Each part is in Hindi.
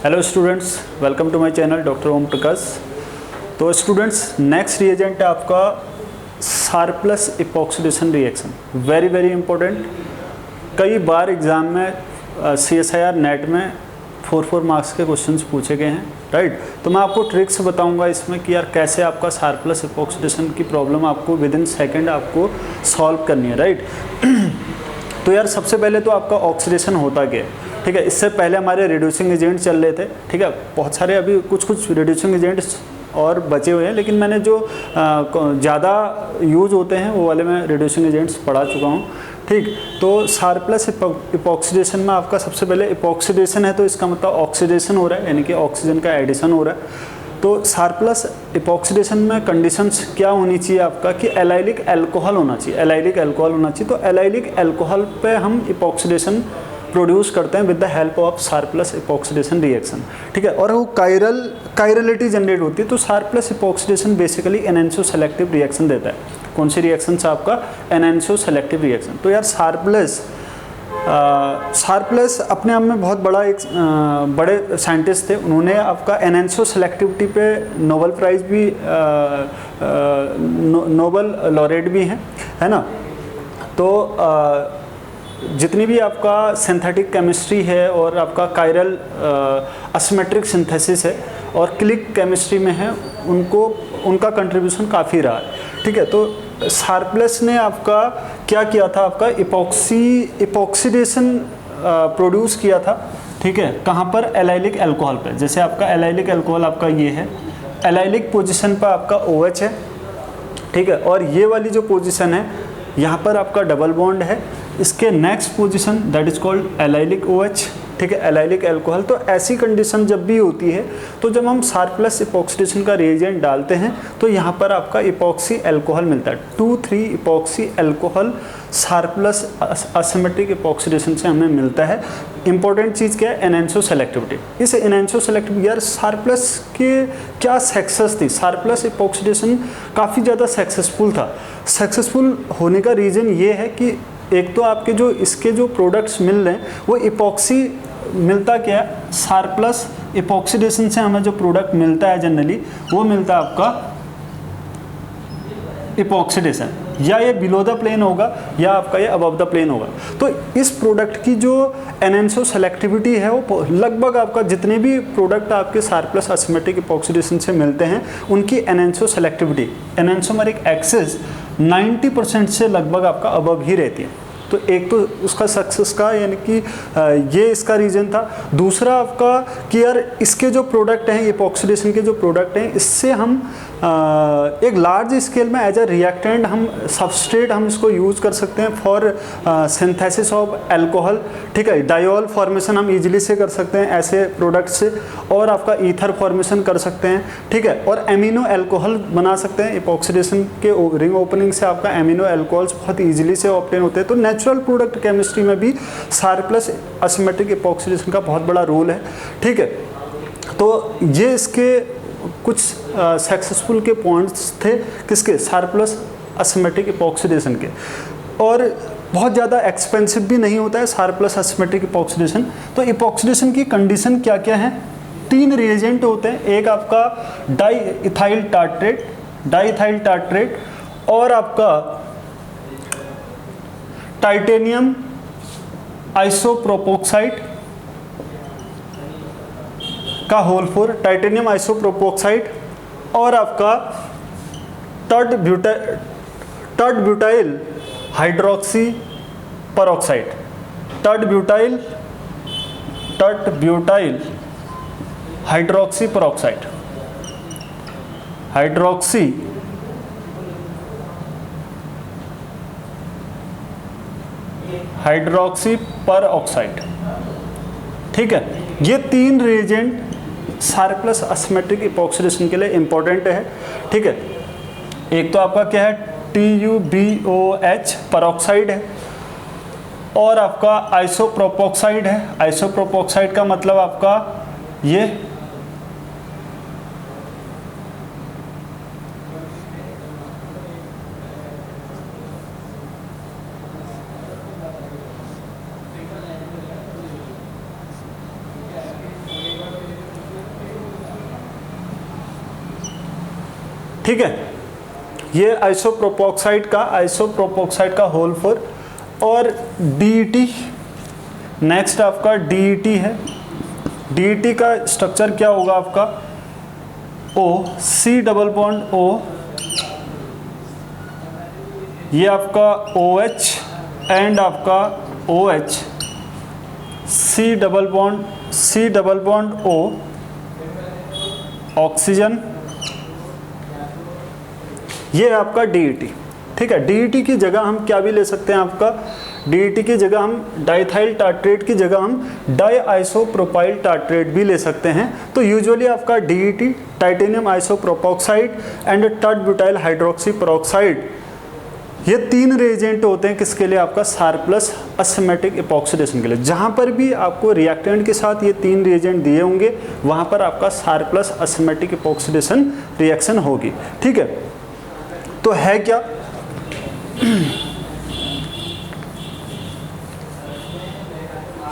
Hello students, welcome to my channel doctor Om Prakash. तो स्टूडेंट्स, नेक्स्ट रिएजेंट है आपका Sharpless epoxidation reaction. Very very important. कई बार एग्जाम में CSIR नेट में 4 मार्क्स के क्वेश्चंस पूछे गए हैं, राइट। तो मैं आपको ट्रिक्स बताऊंगा इसमें कि यार कैसे आपका सार प्लस इपॉक्सीडेशन की प्रॉब्लम आपको विद इन सेकेंड आपको सॉल्व करनी है, राइट। तो यार सबसे पहले तो आपका ऑक्सीडेशन होता क्या है, ठीक है। इससे पहले हमारे रिड्यूसिंग एजेंट चल रहे थे, ठीक है। बहुत सारे अभी कुछ रिड्यूसिंग एजेंट्स और बचे हुए हैं, लेकिन मैंने जो ज़्यादा यूज होते हैं वो वाले मैं रिड्यूसिंग एजेंट्स पढ़ा चुका हूँ, ठीक। तो सार प्लस इपॉक्सीडेशन में आपका सबसे पहले इपॉक्सीडेशन है, तो इसका मतलब ऑक्सीडेशन हो रहा है, यानी कि ऑक्सीजन का एडिशन हो रहा है। तो सार प्लस इपॉक्सीडेशन में कंडीशंस क्या होनी चाहिए आपका कि एलाइलिक अल्कोहल होना चाहिए, एलाइलिक अल्कोहल होना चाहिए। तो एलाइलिक अल्कोहल पे हम इपॉक्सीडेशन प्रोड्यूस करते हैं विद द हेल्प ऑफ सार प्लस इपॉक्सीडेशन रिएक्शन, ठीक है। और वो कायरलिटी जनरेट होती है। तो सार plus epoxidation basically एनहांसो selective reaction देता है। कौन सी रिएक्शन से आपका एनहांसो सेलेक्टिव रिएक्शन। तो यार सार प्लस अपने आप में बहुत बड़ा एक बड़े साइंटिस्ट थे। उन्होंने आपका एनहांसो सेलेक्टिविटी पे नोबेल प्राइज़ भी नोबेल लॉरेट भी हैं, है ना। तो जितनी भी आपका सिंथेटिक केमिस्ट्री है और आपका कायरल एसिमेट्रिक सिंथेसिस है और क्लिक केमिस्ट्री में है, उनका कंट्रीब्यूशन काफ़ी रहा है, ठीक है। तो सार प्लस ने आपका क्या किया था, आपका इपॉक्सीडेशन प्रोड्यूस किया था, ठीक है। कहाँ पर, एलाइलिक अल्कोहल पे। जैसे आपका एलाइलिक अल्कोहल आपका ये है, एलाइलिक पोजीशन पर आपका OH है, ठीक है। और ये वाली जो पोजीशन है यहाँ पर आपका डबल बॉन्ड है। इसके next position that is called allylic OH, ठीक है, एलाइलिक अल्कोहल। तो ऐसी कंडीशन जब भी होती है, तो जब हम सार प्लस इपॉक्सीडेशन का रिएजेंट डालते हैं तो यहाँ पर आपका इपॉक्सी अल्कोहल मिलता है। 2,3 इपॉक्सी अल्कोहल सार प्लस एसिमेट्रिक इपॉक्सीडेशन से हमें मिलता है। इंपॉर्टेंट चीज़ क्या है, एनहांसो सेलेक्टिविटी। इस एनहांसो सेलेक्टिविटी, यार सार प्लस के क्या सक्सेस थी, सार प्लस इपॉक्सीडेशन काफ़ी ज़्यादा सक्सेसफुल था। सक्सेसफुल होने का रीज़न ये है कि एक तो आपके जो इसके जो प्रोडक्ट्स मिल रहे हैं वो इपॉक्सी मिलता क्या है, सार प्लस इपॉक्सीडेशन से हमें जो प्रोडक्ट मिलता है जनरली वो मिलता है आपका इपॉक्सीडेशन। या ये बिलो द प्लेन होगा या आपका ये अबव द प्लेन होगा। तो इस प्रोडक्ट की जो एनहांसो सेलेक्टिविटी है वो लगभग आपका जितने भी प्रोडक्ट आपके सार प्लस एसिमेट्रिक इपॉक्सीडेशन से मिलते हैं उनकी एनहांसो सेलेक्टिविटी, एनहांसोमेरिक एक्सेस 90% से लगभग आपका अबव ही रहती है। तो एक तो उसका सक्सेस का यानी कि ये इसका रीज़न था। दूसरा आपका कि यार इसके जो प्रोडक्ट हैं, इपॉक्सीडेशन के जो प्रोडक्ट हैं, इससे हम एक लार्ज स्केल में एज अ रिएक्टेंट हम सबस्ट्रेट हम इसको यूज़ कर सकते हैं फॉर सिंथेसिस ऑफ अल्कोहल, ठीक है। डायोल फॉर्मेशन हम इजीली से कर सकते हैं ऐसे प्रोडक्ट से, और आपका ईथर फॉर्मेशन कर सकते हैं, ठीक है। और एमिनो अल्कोहल बना सकते हैं। इपॉक्सीडेशन के रिंग ओपनिंग से आपका एमिनो अल्कोहल्स बहुत ईजिली से ऑब्टेन होते हैं। तो नेचुरल प्रोडक्ट केमिस्ट्री में भी सार प्लस एसिमेट्रिक इपॉक्सीडेशन का बहुत बड़ा रोल है, ठीक है। तो ये इसके कुछ सक्सेसफुल के पॉइंट्स थे किसके, सार प्लस एसिमेट्रिक इपॉक्सीडेशन के। और बहुत ज़्यादा एक्सपेंसिव भी नहीं होता है सार प्लस एसिमेट्रिक इपॉक्सीडेशन। तो इपॉक्सीडेशन की कंडीशन क्या क्या है, 3 रिएजेंट होते हैं। एक आपका डाईइथाइल टार्ट्रेट और आपका टाइटेनियम आइसोप्रोपोक्साइड का होल 4, टाइटेनियम आइसोप्रोपोक्साइड, और आपका टर्ड butyl hydroxy peroxide, टर्ड butyl hydroxy peroxide, hydroxy peroxide, ठीक है। ये 3 रिएजेंट सार प्लस एसिमेट्रिक इपॉक्सीडेशन के लिए इंपॉर्टेंट है, ठीक है। एक तो आपका क्या है, TuBOH परऑक्साइड है, और आपका आइसोप्रोपोक्साइड है। आइसोप्रोपोक्साइड का मतलब आपका ये ठीक है, ये आइसोप्रोपोक्साइड का होल 4 और DET, नेक्स्ट आपका DET है। DET का स्ट्रक्चर क्या होगा आपका, O, C double bond O, ये आपका OH एंड आपका OH, C double bond O, oxygen, ये आपका DET। ठीक है, DET की जगह हम क्या भी ले सकते हैं, आपका DET की जगह हम डाइथाइल टार्ट्रेट की जगह हम डाई आइसोप्रोपाइल टार्ट्रेट भी ले सकते हैं। तो यूजुअली आपका DET, titanium आइसोप्रोपोक्साइड and tert butyl hydroxy peroxide, ये 3 रिएजेंट होते हैं किसके लिए, आपका सार प्लस असिमेट्रिक इपॉक्सीडेशन के लिए। जहां पर भी आपको रिएक्टेंट के साथ ये 3 रिएजेंट दिए होंगे वहां पर आपका सार प्लस असिमेट्रिक इपॉक्सीडेशन रिएक्शन होगी। ठीक है, तो है क्या,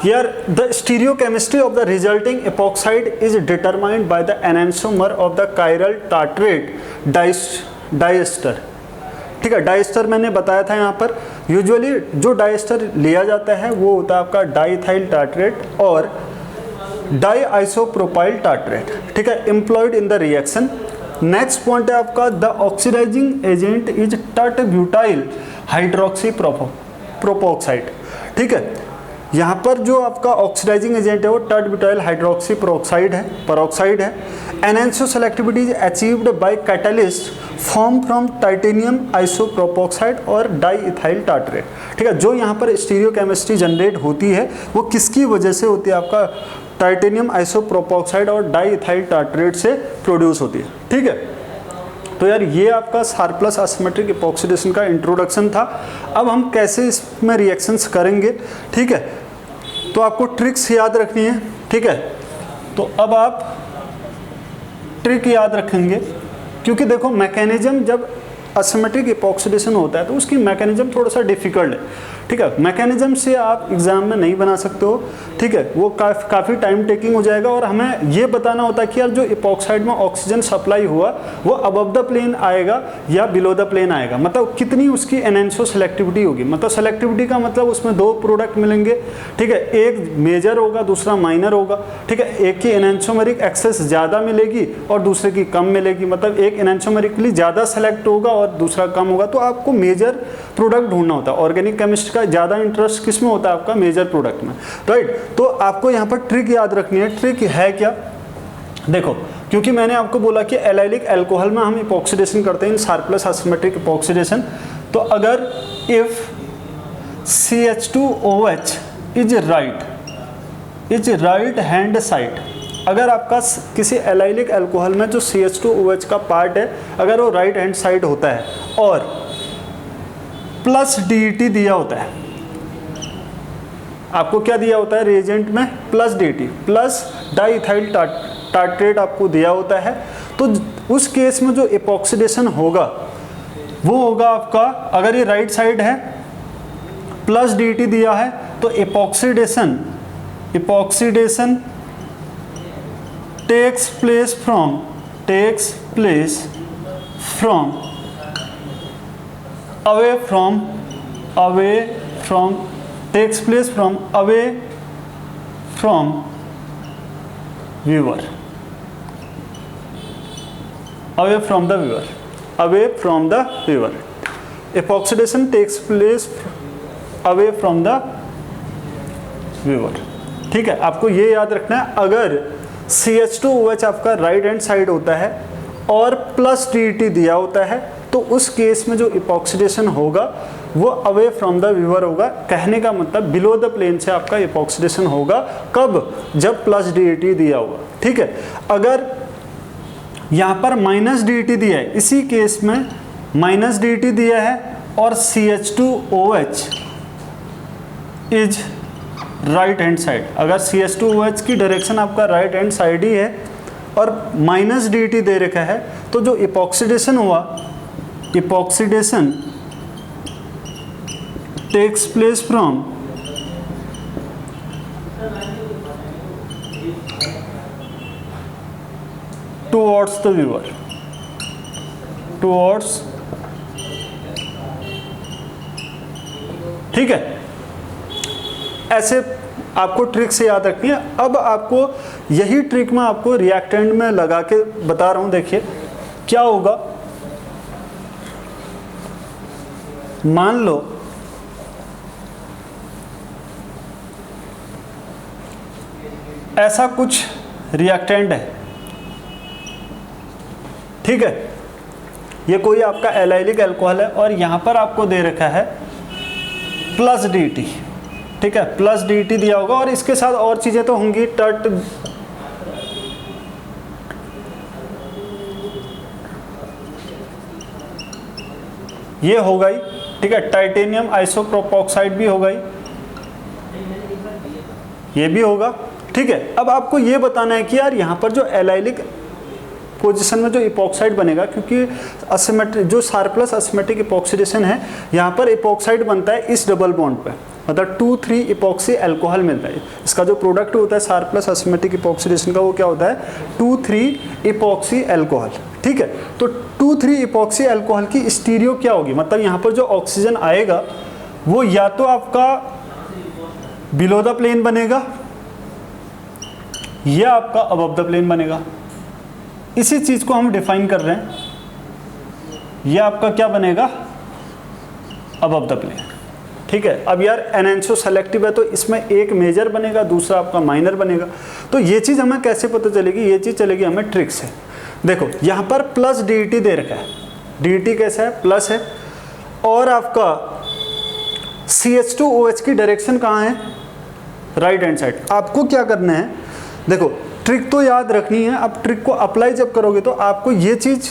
Here the stereochemistry of the resulting epoxide is determined by the enantiomer of the chiral tartrate diester। ठीक है, डाइस्टर मैंने बताया था यहाँ पर, यूजुअली जो डाइस्टर लिया जाता है वो होता है आपका डाइथाइल टार्ट्रेट और डाई आइसोप्रोपाइल टार्ट्रेट। ठीक है, employed in the reaction. Next point है आपका the oxidizing agent is tert butyl hydroxy propoxide. ठीक है, यहाँ पर जो आपका ऑक्सीडाइजिंग एजेंट है वो टर्ट ब्यूटाइल हाइड्रोक्सी पेरोक्साइड है। Enantioselectivity is achieved by catalyst form from titanium isopropoxide और डाई इथाइल टार्ट्रेट। ठीक है, जो यहाँ पर स्टीरियोकेमिस्ट्री जनरेट होती है वो किसकी वजह से होती है, आपका टाइटेनियम आइसोप्रोपोक्साइड और डाई इथाइल टार्ट्रेट से प्रोड्यूस होती है। ठीक है, तो यार ये आपका सार प्लस असिमेट्रिक इपॉक्सीडेशन का इंट्रोडक्शन था। अब हम कैसे इसमें रिएक्शंस करेंगे, ठीक है, तो आपको ट्रिक्स याद रखनी है। ठीक है, तो अब आप ट्रिक याद रखेंगे, क्योंकि देखो मैकेनिज्म जब असिमेट्रिक इपॉक्सीडेशन होता है तो उसकी मैकेनिज्म थोड़ा सा डिफिकल्ट है। ठीक है, मैकेनिज्म से आप एग्जाम में नहीं बना सकते हो। ठीक है, वो काफ़ी टाइम टेकिंग हो जाएगा और हमें ये बताना होता है कि यार जो इपॉक्साइड में ऑक्सीजन सप्लाई हुआ वो अबव द प्लेन आएगा या बिलो द प्लेन आएगा, मतलब कितनी उसकी एनहांसो सेलेक्टिविटी होगी। मतलब सेलेक्टिविटी का मतलब उसमें 2 प्रोडक्ट मिलेंगे। ठीक है, एक मेजर होगा दूसरा माइनर होगा। ठीक है, एक की एनहांसोमेरिक एक्सेस ज़्यादा मिलेगी और दूसरे की कम मिलेगी, मतलब एक एनहांसोमेरिकली ज़्यादा सेलेक्ट होगा और दूसरा कम होगा। तो आपको मेजर प्रोडक्ट ढूंढना होता है। ऑर्गेनिक केमिस्ट्री का ज़्यादा इंटरेस्ट किस में होता है, आपका मेजर प्रोडक्ट में, राइट। तो आपको यहाँ पर ट्रिक याद रखनी है। ट्रिक है क्या, देखो, क्योंकि मैंने आपको बोला कि एलाइलिक अल्कोहल में हम इपॉक्सीडेशन करते हैं, सार प्लस असिमेट्रिक इपॉक्सीडेशन। तो अगर if CH2OH is right hand side, अगर आपका किसी एलाइलिक अल्कोहल में जो CH2OH का पार्ट है अगर वो राइट हैंड साइड होता है और प्लस DET दिया होता है, आपको क्या दिया होता है रिएजेंट में, plus DET plus diethyl tartrate आपको दिया होता है, तो उस केस में जो इपॉक्सीडेशन होगा वो होगा आपका, अगर ये राइट साइड है प्लस DET दिया है तो epoxidation takes place from away from viewer, epoxidation takes place away from the viewer। ठीक है, आपको ये याद रखना है, अगर CH2OH आपका राइट हैंड साइड होता है और प्लस DET दिया होता है तो उस केस में जो इपॉक्सीडेशन होगा वो अवे फ्रॉम द व्यूअर होगा। कहने का मतलब बिलो द प्लेन से आपका इपॉक्सीडेशन होगा, कब, जब प्लस DET दिया होगा। ठीक है, अगर यहाँ पर माइनस DET दिया है, इसी केस में माइनस DET दिया है और CH2OH is right hand side, अगर CH2OH की डायरेक्शन आपका राइट हैंड साइड ही है और माइनस DET दे रखा है, तो जो इपॉक्सीडेशन हुआ, epoxidation takes place from towards the viewer. Towards, ठीक है। ऐसे आपको ट्रिक से याद रखनी है। अब आपको यही ट्रिक मैं आपको रिएक्टेंट में लगा के बता रहा हूं। देखिए क्या होगा, मान लो ऐसा कुछ रिएक्टेंट है, ठीक है, ये कोई आपका एलाइलिक अल्कोहल है और यहां पर आपको दे रखा है प्लस dt, ठीक है, प्लस dt दिया होगा और इसके साथ और चीजें तो होंगी, टट ये हो गई, ठीक है, टाइटेनियम आइसोप्रोपोक्साइड भी हो गई, ये भी होगा, ठीक है। अब आपको ये बताना है कि यार यहाँ पर जो एलाइलिक पोजीशन में जो इपॉक्साइड बनेगा, क्योंकि असिमेट्रिक जो सार प्लस असिमेट्रिक इपॉक्सीडेशन है, यहाँ पर इपॉक्साइड बनता है इस डबल बॉन्ड पे, मतलब 2,3 इपॉक्सी अल्कोहल मिलता है। इसका जो प्रोडक्ट होता है सार प्लस असिमेट्रिक इपॉक्सीडेशन का, वो क्या होता है 2,3 इपॉक्सी अल्कोहल, ठीक है। तो 2,3 इपॉक्सी अल्कोहल की स्टीरियो क्या होगी, मतलब यहाँ पर जो ऑक्सीजन आएगा वो या तो आपका बिलो द प्लेन बनेगा या आपका अबव द प्लेन बनेगा। इसी चीज को हम डिफाइन कर रहे हैं, ये आपका क्या बनेगा अबव द प्लेन, ठीक है। अब यार एनएनसो सेलेक्टिव है तो इसमें एक मेजर बनेगा, दूसरा आपका माइनर बनेगा। तो ये चीज हमें कैसे पता चलेगी, ये चीज चलेगी हमें ट्रिक से। देखो यहाँ पर प्लस dt दे रखा है, dt कैसा है प्लस है, और आपका CH2OH की डायरेक्शन कहाँ है, राइट हैंड साइड। आपको क्या करना है, देखो ट्रिक तो याद रखनी है। अब ट्रिक को अप्लाई जब करोगे तो आपको ये चीज़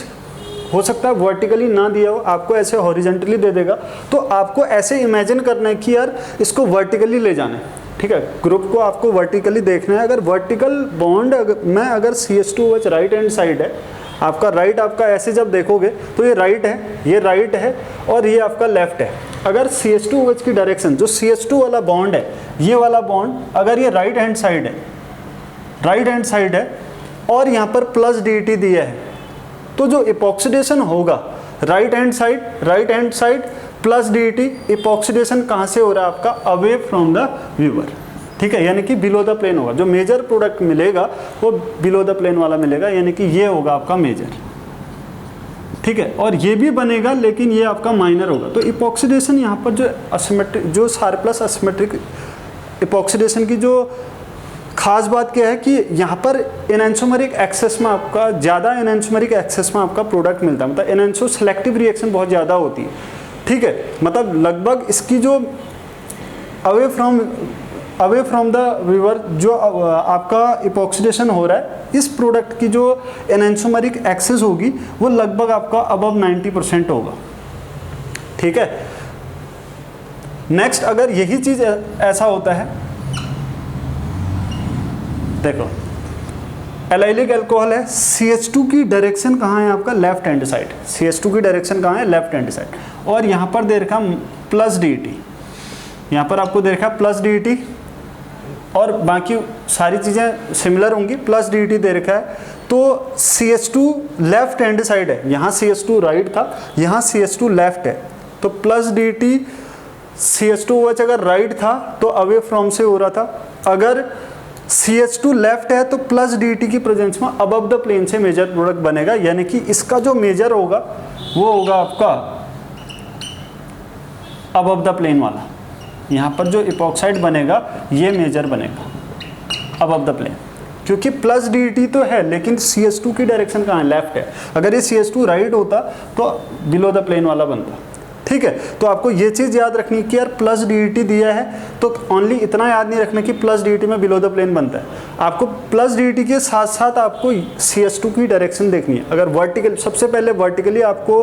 हो सकता है वर्टिकली ना दिया हो, आपको ऐसे हॉरिजेंटली दे देगा, तो आपको ऐसे इमेजिन करना है कि यार इसको वर्टिकली ले जाना है, ठीक है। ग्रुप को आपको वर्टिकली देखना है। अगर वर्टिकल बॉन्ड में अगर CH2OH राइट हैंड साइड है, आपका राइट आपका ऐसे जब देखोगे तो ये राइट है, ये राइट है और ये आपका लेफ्ट है। अगर CH2OH की डायरेक्शन जो CH2 वाला बॉन्ड है, ये वाला बॉन्ड अगर ये राइट हैंड साइड है, राइट हैंड साइड है और यहाँ पर प्लस dt दिया है, तो जो इपॉक्सीडेशन होगा right hand side plus dt, epoxidation कहाँ से हो रहा है आपका अवे फ्रॉम द व्यूअर, ठीक है, यानी कि बिलो द प्लेन होगा। जो मेजर प्रोडक्ट मिलेगा वो बिलो द प्लेन वाला मिलेगा, यानी कि ये होगा आपका मेजर, ठीक है। और ये भी बनेगा लेकिन ये आपका माइनर होगा। तो इपॉक्सीडेशन यहाँ पर जो असिमेट्रिक, जो सार प्लस असिमेट्रिक इपॉक्सीडेशन की जो खास बात क्या है कि यहाँ पर एनेंसोमेरिक एक्सेस में आपका ज़्यादा एनेंसोमेरिक एक्सेस में आपका प्रोडक्ट मिलता है, मतलब एनेंसो सेलेक्टिव रिएक्शन बहुत ज़्यादा होती है, ठीक है। मतलब लगभग इसकी जो अवे फ्रॉम द व्यूअर जो आपका इपॉक्सीडेशन हो रहा है, इस प्रोडक्ट की जो एनेंसोमेरिक एक्सेस होगी वो लगभग आपका अबव 90% होगा, ठीक है। नेक्स्ट, अगर यही चीज़ ऐसा होता है, देखो एलाइलिक अल्कोहल है, CH2 की डायरेक्शन कहाँ है आपका लेफ्ट हैंड साइड, CH2 की डायरेक्शन कहाँ है लेफ्ट हैंड साइड, और यहाँ पर दे रखा प्लस dt, यहाँ पर आपको दे रखा प्लस dt और बाकी सारी चीज़ें सिमिलर होंगी, प्लस dt दे रखा है। तो CH2 लेफ्ट हैंड साइड है, यहाँ CH2 राइट था, यहाँ CH2 लेफ्ट है, तो प्लस dt CH2OH अगर राइट था तो अवे फ्रॉम से हो रहा था, अगर CH2 लेफ्ट है तो प्लस dt की प्रेजेंस में अबव द प्लेन से मेजर प्रोडक्ट बनेगा, यानी कि इसका जो मेजर होगा वो होगा आपका अबव द प्लेन वाला। यहाँ पर जो इपॉक्साइड बनेगा ये मेजर बनेगा अबव द प्लेन, क्योंकि प्लस dt तो है लेकिन CH2 की डायरेक्शन कहाँ है लेफ्ट है। अगर ये CH2 राइट होता तो बिलो द प्लेन वाला बनता, ठीक है। तो आपको ये चीज़ याद रखनी कि यार प्लस dt दिया है तो ओनली इतना याद नहीं रखना कि प्लस dt में बिलो द प्लेन बनता है, आपको प्लस dt के साथ साथ आपको CH2 की डायरेक्शन देखनी है। अगर वर्टिकल, सबसे पहले वर्टिकली आपको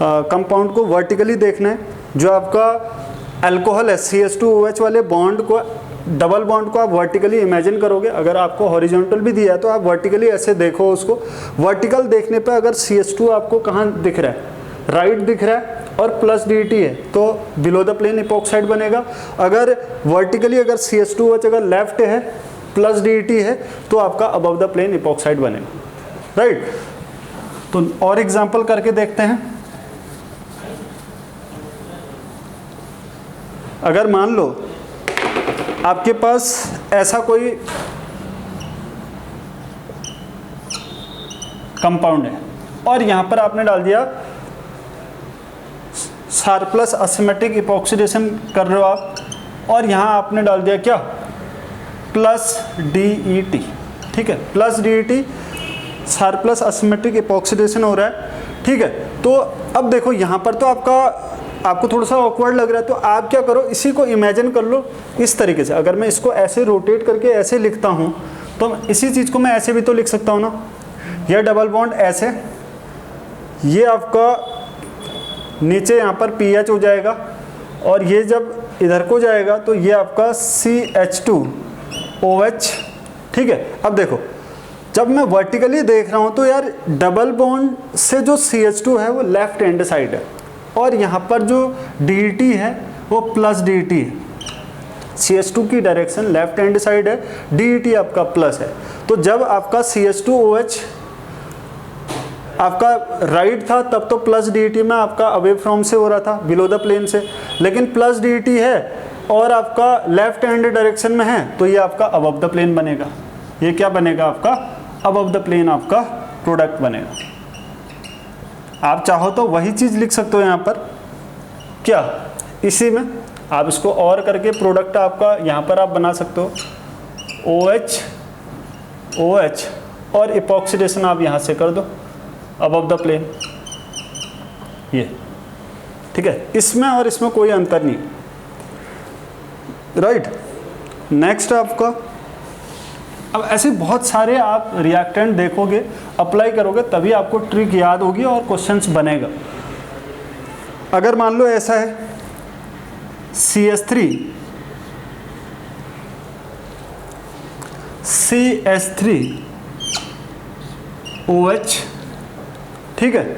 कंपाउंड को वर्टिकली देखना है। जो आपका अल्कोहल है CH2OH वाले बॉन्ड को, डबल बॉन्ड को आप वर्टिकली इमेजिन करोगे। अगर आपको हॉरिजॉन्टल भी दिया है तो आप वर्टिकली ऐसे देखो उसको। वर्टिकल देखने पे अगर CH2 आपको कहाँ दिख रहा है, राइट दिख रहा है और प्लस dt है तो बिलो द प्लेन इपॉक्साइड बनेगा। अगर वर्टिकली अगर CH2OH अगर लेफ्ट है प्लस dt है तो आपका अबव द प्लेन इपॉक्साइड बनेगा, राइट। तो और एग्जांपल करके देखते हैं। अगर मान लो आपके पास ऐसा कोई कंपाउंड है और यहां पर आपने डाल दिया शार्पलेस असिमेट्रिक इपॉक्सीडेशन कर रहे हो आप, और यहां आपने डाल दिया क्या, प्लस DET, ठीक है, plus DET, Sharpless asymmetric epoxidation हो रहा है, ठीक है। तो अब देखो यहां पर तो आपको थोड़ा सा ऑकवर्ड लग रहा है, तो आप क्या करो, इसी को इमेजिन कर लो इस तरीके से। अगर मैं इसको ऐसे रोटेट करके ऐसे लिखता हूं तो इसी चीज़ को मैं ऐसे भी तो लिख सकता हूं ना, यह डबल बॉन्ड ऐसे, ये आपका नीचे यहाँ पर PH हो जाएगा, और ये जब इधर को जाएगा तो ये आपका CH2OH, ठीक है। अब देखो जब मैं वर्टिकली देख रहा हूँ तो यार डबल बॉन्ड से जो CH2 है वो लेफ्ट हैंड साइड है, और यहाँ पर जो DET है वो प्लस DET है। CH2 की डायरेक्शन लेफ्ट हैंड साइड है, DET आपका प्लस है। तो जब आपका CH2OH आपका राइट था तब तो प्लस DET में आपका अवे फ्रॉम से हो रहा था, बिलो द प्लेन से, लेकिन प्लस DET है और आपका लेफ्ट हैंड डायरेक्शन में है तो ये आपका अबव द प्लेन बनेगा। ये क्या बनेगा, आपका अबव द प्लेन आपका प्रोडक्ट बनेगा। आप चाहो तो वही चीज़ लिख सकते हो यहाँ पर, क्या इसी में आप इसको और करके प्रोडक्ट आपका यहाँ पर आप बना सकते हो, OH और इपॉक्सीडेशन आप यहाँ से कर दो अबव द प्लेन, ये ठीक है। इसमें और इसमें कोई अंतर नहीं, राइट। नेक्स्ट आपका, अब ऐसे बहुत सारे आप रिएक्टेंट देखोगे, अप्लाई करोगे तभी आपको ट्रिक याद होगी और क्वेश्चंस बनेगा। अगर मान लो ऐसा है CH3OH, ठीक है।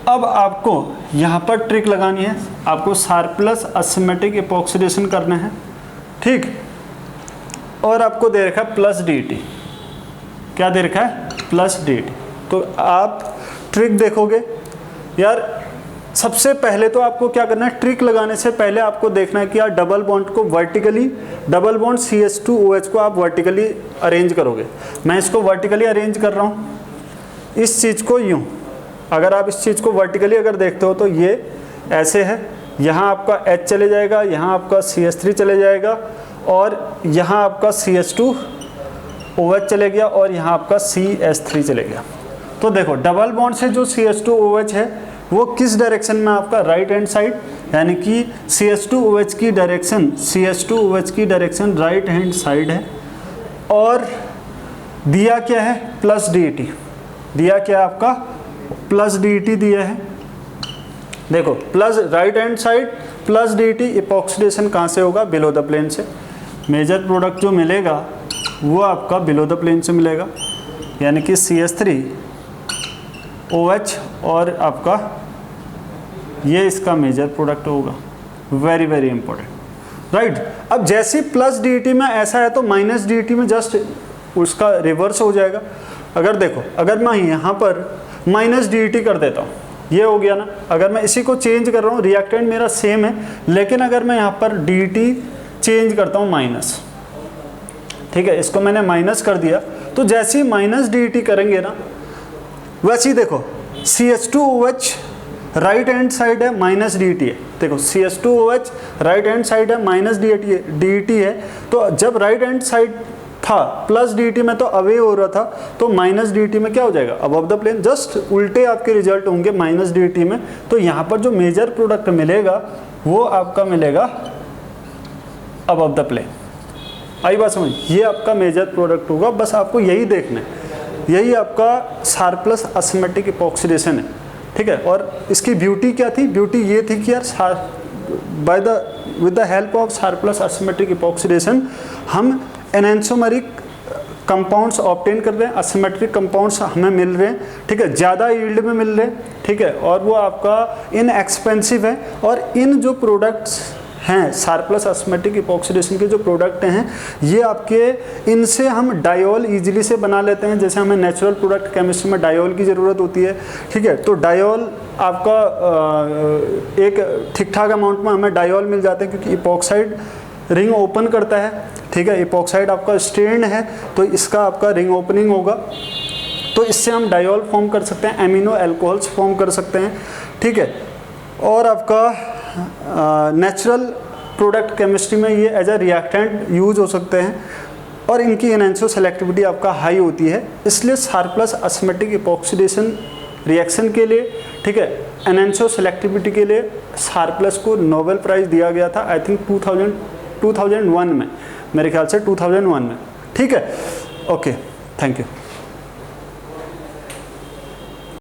अब आपको यहाँ पर ट्रिक लगानी है, आपको शार्पलेस असिमेट्रिक इपॉक्सीडेशन करना है, ठीक। और आपको दे रखा है प्लस DET, क्या दे रखा है, प्लस DET। तो आप ट्रिक देखोगे यार, सबसे पहले तो आपको क्या करना है, ट्रिक लगाने से पहले आपको देखना है कि यार डबल बॉन्ड को वर्टिकली, डबल बॉन्ड CH2OH को आप वर्टिकली अरेंज करोगे। मैं इसको वर्टिकली अरेंज कर रहा हूँ, इस चीज़ को यूँ, अगर आप इस चीज़ को वर्टिकली अगर देखते हो तो ये ऐसे है, यहाँ आपका H चले जाएगा, यहाँ आपका CH3 चले जाएगा, और यहाँ आपका CH2OH चले गया, और यहाँ आपका CH3 चले गया। तो देखो डबल बॉन्ड से जो CH2OH है वो किस डायरेक्शन में, आपका राइट हैंड साइड, यानी कि CH2OH की डायरेक्शन राइट हैंड साइड है, और दिया क्या है, प्लस DET, दिया क्या है आपका, प्लस DET दिया है। देखो plus right hand side plus DET, epoxidation कहाँ से होगा, बिलो द प्लेन से। मेजर प्रोडक्ट जो मिलेगा वो आपका बिलो द प्लेन से मिलेगा, यानी कि CH3OH, और आपका ये इसका मेजर प्रोडक्ट होगा। Very very important, right. अब जैसे प्लस DET में ऐसा है तो माइनस DET में जस्ट उसका रिवर्स हो जाएगा। अगर देखो, अगर मैं यहाँ पर माइनस DET कर देता हूँ, ये हो गया ना। अगर मैं इसी को चेंज कर रहा हूँ, रिएक्टेंट मेरा सेम है, लेकिन अगर मैं यहाँ पर DET चेंज करता हूँ माइनस, ठीक है, इसको मैंने माइनस कर दिया, तो जैसे ही माइनस DET करेंगे ना, वैसे ही देखो CH2OH राइट हैंड साइड है, माइनस DET है। देखो CH2OH राइट हैंड साइड है, माइनस DET है, तो जब राइट हैंड साइड था प्लस DET में तो अवे हो रहा था, तो माइनस DET में क्या हो जाएगा, अबव द प्लेन। जस्ट उल्टे आपके रिजल्ट होंगे माइनस DET में। तो यहाँ पर जो मेजर प्रोडक्ट मिलेगा वो आपका मिलेगा अबव द प्लेन। आई बात समझ, ये आपका मेजर प्रोडक्ट होगा। बस आपको यही देखना है, यही आपका शार्पलेस असिमेट्रिक इपॉक्सीडेशन है, ठीक है। और इसकी ब्यूटी क्या थी, ब्यूटी ये थी कि यार with the help of Sharpless asymmetric epoxidation हम एनेंसोमेरिक कंपाउंड्स ऑब्टेन कर रहे हैं, असिमेट्रिक कंपाउंड्स हमें मिल रहे हैं, ठीक है, ज़्यादा यील्ड में मिल रहे हैं, ठीक है, और वो आपका इनएक्सपेंसिव है। और इन जो प्रोडक्ट्स हैं सारप्लस ऑस्मेटिक इपॉक्सीडेशन के जो प्रोडक्ट हैं, ये आपके इनसे हम डायोल ईजिली से बना लेते हैं। जैसे हमें नेचुरल प्रोडक्ट केमिस्ट्री में डायोल की ज़रूरत होती है, ठीक है, तो डायोल आपका एक ठीक ठाक अमाउंट में हमें डायोल मिल जाते हैं, क्योंकि इपॉक्साइड रिंग ओपन करता है, ठीक है, इपॉक्साइड आपका स्ट्रेंड है तो इसका आपका रिंग ओपनिंग होगा, तो इससे हम डायोल फॉर्म कर सकते हैं, एमिनो अल्कोहल्स फॉर्म कर सकते हैं, ठीक है। और आपका नेचुरल प्रोडक्ट केमिस्ट्री में ये एज अ रिएक्टेंट यूज हो सकते हैं और इनकी एनहांसो सेलेक्टिविटी आपका हाई होती है। इसलिए सारप्लस ऑस्मेटिक इपॉक्सीडेशन रिएक्शन के लिए, ठीक है, एनहांसो सेलेक्टिविटी के लिए सारप्लस को नोबेल प्राइज़ दिया गया था, आई थिंक 2001 में, मेरे ख्याल से 2001 में, ठीक है। Okay, thank you.